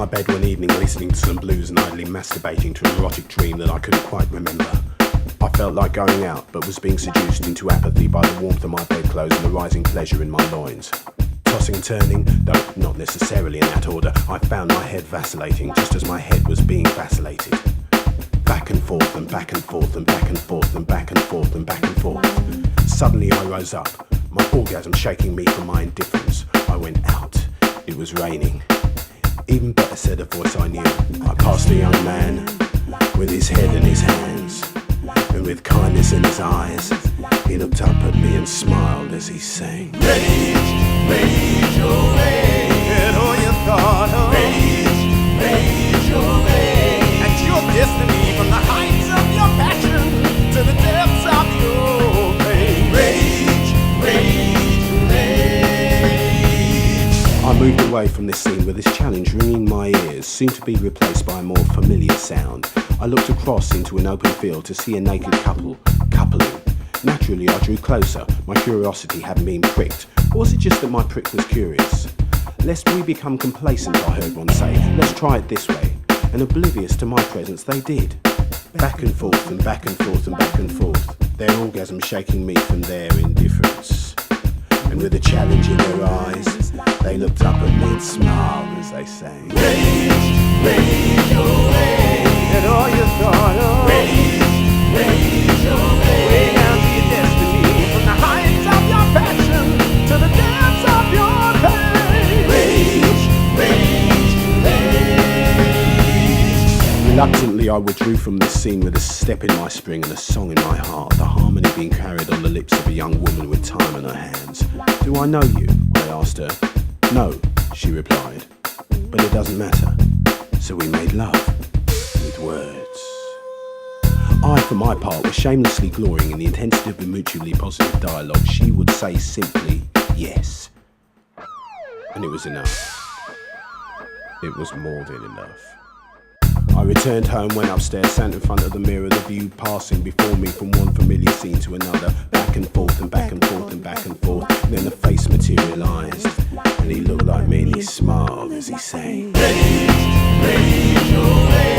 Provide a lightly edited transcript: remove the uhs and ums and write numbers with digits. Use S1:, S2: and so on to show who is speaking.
S1: my bed one evening listening to some blues and idly masturbating to an erotic dream that I couldn't quite remember. I felt like going out, but was being seduced into apathy by the warmth of my bedclothes and the rising pleasure in my loins. Tossing and turning, though not necessarily in that order, I found my head vacillating just as my head was being vacillated. Back and forth and back and forth and back and forth and back and forth and back and forth. Suddenly I rose up, my orgasm shaking me from my indifference. I went out. It was raining. Even better, said a voice I knew. I passed a young man with his head in his hands, and with kindness in his eyes, he looked up at me and smiled as he sang,
S2: Rage, rage away.
S1: Get all you thought of.
S2: Rage, rage away.
S1: And your destiny from the heights of your passion to the depths of your pain.
S2: Rage, rage, rage.
S1: I moved away from this scene with this challenge ringing my ears, soon to be replaced by a more familiar sound. I looked across into an open field to see a naked couple, coupling. Naturally, I drew closer. My curiosity hadn't been pricked. Or was it just that my prick was curious? Lest we become complacent, I heard one say. Let's try it this way. And oblivious to my presence, they did. Back and forth and back and forth and back and forth, their orgasm shaking me from their indifference. And with a challenge in their eyes, they looked up at me and smiled as they sang,
S2: Rage, rage away.
S1: Get all you thought of.
S2: Rage, rage away.
S1: Way down to your destiny, from the heights of your passion to the depths of your pain.
S2: Rage, rage, rage.
S1: Reluctantly I withdrew from this scene with a step in my spring and a song in my heart, the harmony being carried on the lips of a young woman with time in her hands. Do I know you? I asked her. No, she replied, but it doesn't matter. So we made love with words. I, for my part, was shamelessly glorying in the intensity of the mutually positive dialogue. She would say simply, yes. And it was enough. It was more than enough. I returned home, went upstairs, sat in front of the mirror, the view passing before me from one familiar scene to another, back and forth and back and forth and back and forth. And then the face materialised, and he looked like me and he smiled as he sang,
S2: Rage, rage away.